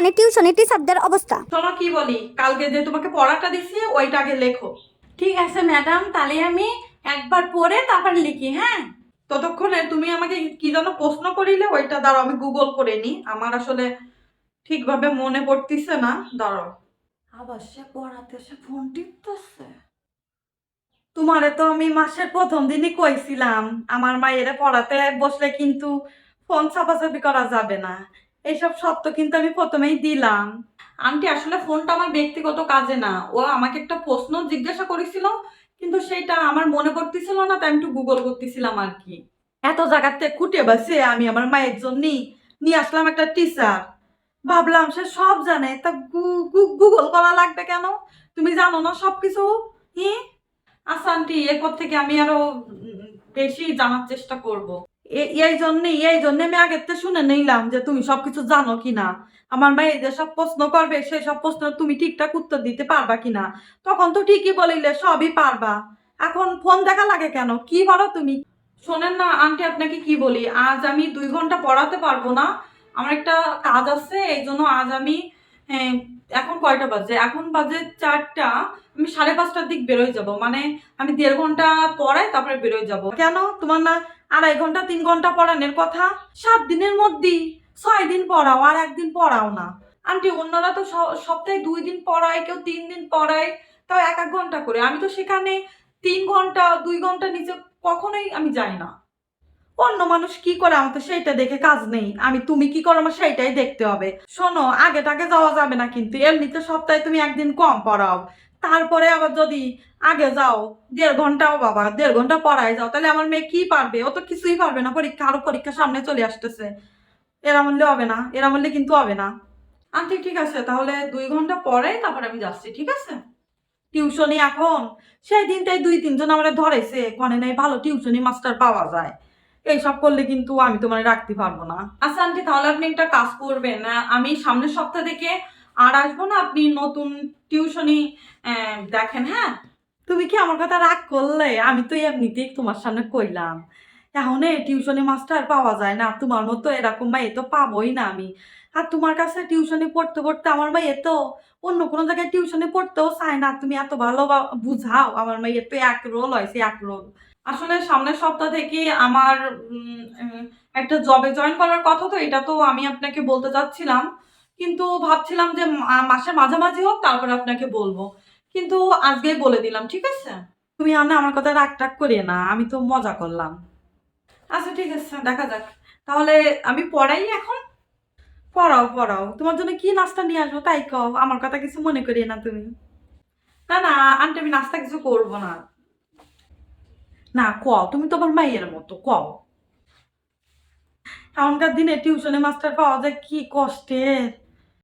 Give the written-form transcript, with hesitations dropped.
বর্তমানে টিউশনি টিচারদের অবস্থা। শোনো কি বলি, কালকে যে তোমাকে পড়াটা দিছি ওইটা আগে লেখো। ঠিক আছে ম্যাডাম, তাহলে আমি একবার পড়ে তারপর লিখি। হ্যাঁ, ততক্ষণে তুমি আমাকে কি যেন প্রশ্ন করিলে ওইটা দাঁড়াও, আমি গুগল করে নি, আমার আসলে ঠিকভাবে মনে পড়তিছে না, দাঁড়াও। আবার সে পড়াতে সে ফোন টিপতেছে। তোমারে তো আমি মাসের প্রথম দিনই কইছিলাম আমার মায়ের পড়াতে বসলে কিন্তু ফোন চাপাচাপি করা যাবে না, এইসব সত্য কিন্তু আমি প্রথমেই দিলাম। আন্টি আসলে ফোনটা আমার ব্যক্তিগত কাজে না, ও আমাকে একটা প্রশ্ন জিজ্ঞাসা করেছিল, কিন্তু সেটা আমার মনে পড়তেছিল না, তাই আমি একটু গুগল করতেছিলাম আর কি। এত জায়গাতে খুঁটে বাসে আমি আমার মায়ের জন্য নিয়ে আসলাম একটা টিচার, ভাবলাম সে সব জানে, তা গুগল করা লাগবে কেন? তুমি জানো না সবকিছু। হ্যাঁ, আচ্ছা আন্টি, এরপর থেকে আমি আরো বেশি জানার চেষ্টা করব। এই জন্যে আমি আগের থেকে শুনে নিলাম যে তুমি সবকিছু জানো কিনা, আমার মেয়ে যে সব প্রশ্ন করবে সেই সব প্রশ্ন তুমি ঠিকঠাক উত্তর দিতে পারবা কিনা। তখন তো ঠিকই বলিলে সবই পারবা, এখন ফোন দেখা লাগে কেন? কি বলো তুমি? শোনেন না আন্টি, আপনাকে কি বলি, আজ আমি 2 ঘন্টা পড়াতে পারবো না, আমার একটা কাজ আছে, এই জন্য আজ আমি হ্যাঁ, এখন কয়টা বাজে? এখন বাজে 4টা, আমি 5:30টার দিক বেরোয় যাব, মানে আমি 1.5 ঘন্টা পড়াই তারপরে বেরোয় যাব। কেন তোমার না 2.5 ঘন্টা 3 ঘন্টা পড়ানোর কথা? 7 দিনের মধ্যেই 6 দিন পড়াও আর 1 দিন পড়াও না। আন্টি অন্যরা তো সপ্তাহে 2 দিন পড়ায়, কেউ 3 দিন পড়ায়, তাও 1-1 ঘন্টা করে, আমি তো সেখানে 3 ঘন্টা 2 ঘন্টা নিচে কখনোই আমি যাই না। অন্য মানুষ কি করে আমার তো সেইটা দেখে কাজ নেই, আমি তুমি কি করো আমার সেইটাই দেখতে হবে। শোনো, আগে টাগে যাওয়া যাবে না, কিন্তু এমনিতে সপ্তাহে তুমি 1 দিন কম পড়াও, তারপরে আবার যদি আগে যাও 1.5 ঘন্টাও, বাবা 1.5 ঘন্টা পড়ায় যাও, তাহলে আমার মেয়ে কি পারবে? ও তো কিছুই পারবে না, পরীক্ষা আরো পরীক্ষা সামনে চলে আসতেছে, এরা বললে হবে না, এরা বললে কিন্তু হবে না। আন্টি ঠিক আছে, তাহলে 2 ঘন্টা পরে তারপরে আমি যাচ্ছি, ঠিক আছে? টিউশনি এখন সেই দিনটাই 2-3 জন আমার ধরেছে, কনে নাই ভালো টিউশনি মাস্টার পাওয়া যায়, এইসব করলে কিন্তু আমি তোমার রাখতে পারবো না। আচ্ছা আন্টি, তাহলে আপনি একটা কাজ করবেন, আমি সামনের সপ্তাহ থেকে আর আসবো না, আপনি নতুন টিউশনি দেখেন। হ্যাঁ, তুমি কি আমার কথা রাগ করলে? আমি তো এমনিতেই তোমার সামনে কইলাম, এখন টিউশনি মাস্টার পাওয়া যায় না, তোমার মতো এরকম ভাই তো পাবোই না আমি। আর তোমার কাছে টিউশনি পড়তে পড়তে আমার ভাই এত অন্য কোনো জায়গায় টিউশনে পড়তেও চায় না, তুমি এত ভালো বুঝাও, আমার মেয়ের তো 1 রোল হয়েছে 1 রোল। আসলে সামনের সপ্তাহ থেকে আমার একটা জবে জয়েন করার কথা, তো এটা তো আমি আপনাকে বলতে চাচ্ছিলাম, কিন্তু ভাবছিলাম যে মাসের মাঝামাঝি হোক তারপরে আপনাকে বলবো, কিন্তু আজকেই বলে দিলাম, ঠিক আছে? তুমি আমার কথা রাগ টাগ করিয়ে না, আমি তো মজা করলাম। আচ্ছা ঠিক আছে, দেখা যাক, তাহলে আমি পড়াই এখন। পড়াও পড়াও, তোমার জন্য কি নাস্তা নিয়ে আসবো তাই কও, আমার কথা কিছু মনে করিয়ে না তুমি। না না আন্টি, আমি নাস্তা কিছু করবো না। না কও, তুমি তো আমার মাইয়ের মতো, কও। এখনকার দিনে টিউশনে মাস্টার পাওয়া যায় কি কষ্টের।